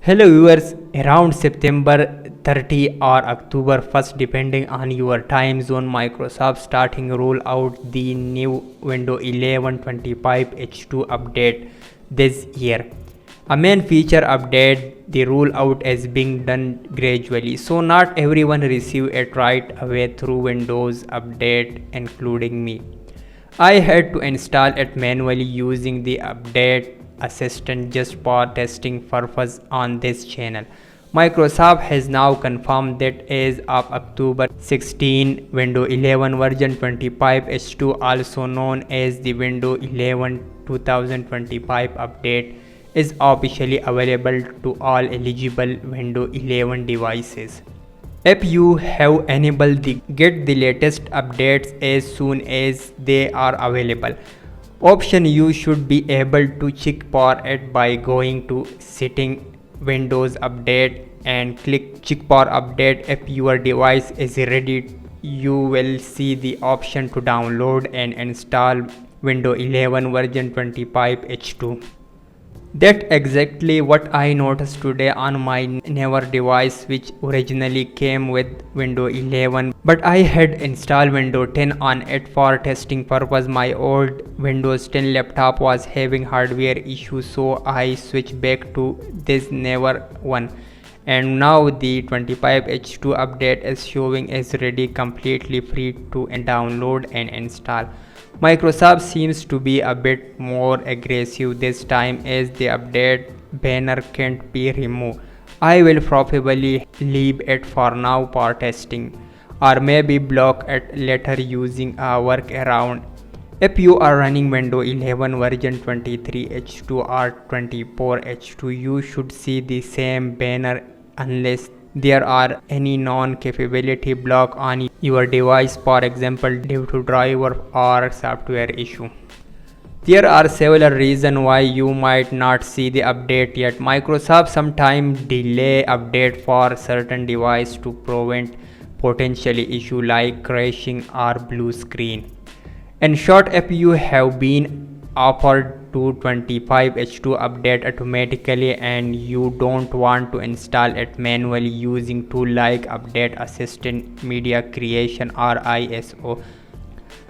Hello viewers, around September 30 or October 1st depending on your time zone, Microsoft starting roll out the new Windows 11 25H2 update this year. A main feature update, the rollout is being done gradually, so not everyone receive it right away through Windows update including me. I had to install it manually using the update assistant just for testing purpose on this channel. Microsoft has now confirmed that as of October 16, Windows 11 version 25H2, also known as the Windows 11 2025 update, is officially available to all eligible Windows 11 devices. If you have enabled the get the latest updates as soon as they are available option, you should be able to check for it by going to setting Windows update and click check for update. If your device is ready, you will see the option to download and install Windows 11 version 25H2. That's exactly what I noticed today on my newer device, which originally came with Windows 11, but I had installed Windows 10 on it for testing purpose. My old Windows 10 laptop was having hardware issues, so I switched back to this newer one. And now the 25H2 update is showing as ready, completely free to download and install. Microsoft seems to be a bit more aggressive this time as the update banner can't be removed. I will probably leave it for now for testing, or maybe block it later using a workaround. If you are running Windows 11 version 23H2 or 24H2, you should see the same banner unless there are any non-capability block on your device, for example due to driver or software issue. There are several reasons why you might not see the update yet. Microsoft sometimes delay update for certain devices to prevent potential issue like crashing or blue screen. In short, if you have been offered to 25H2 update automatically and you don't want to install it manually using tool like update assistant, media creation or ISO,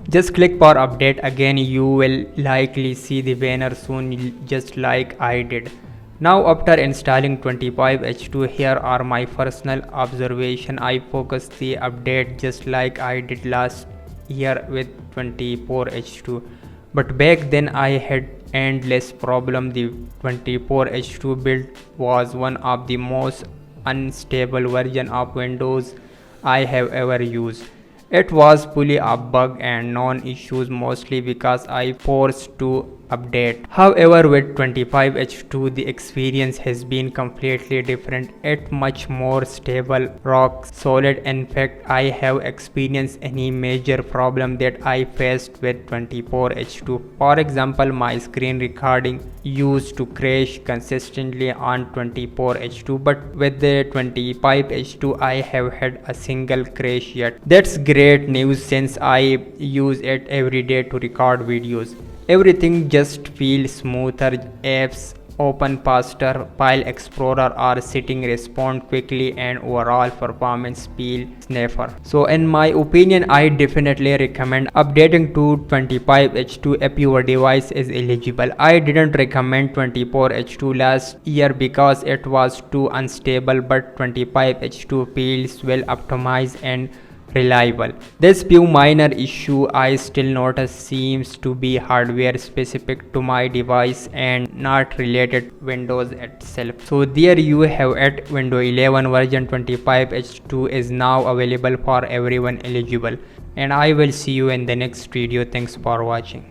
just click for update again. You will likely see the banner soon, just like I did. Now after installing 25H2, here are my personal observation. I focused the update just like I did last year with 24H2, but back then I had endless problem. The 24H2 build was one of the most unstable version of Windows I have ever used. It was full of bugs and non-issues, mostly because I forced to update. However, with 25H2 the experience has been completely different. It's much more stable, rock solid. In fact, I have experienced any major problem that I faced with 24H2. For example, my screen recording used to crash consistently on 24H2, but with the 25H2 I have had a single crash yet. That's great news since I use it every day to record videos. Everything just feels smoother, apps open faster, file explorer or setting respond quickly, and overall performance feels snapper. So in my opinion, I definitely recommend updating to 25H2 if your device is eligible. I didn't recommend 24H2 last year because it was too unstable, but 25H2 feels well optimized and reliable. This few minor issue I still notice seems to be hardware specific to my device and not related Windows itself. So there you have it. Windows 11 version 25H2 is now available for everyone eligible, and I will see you in the next video. Thanks for watching.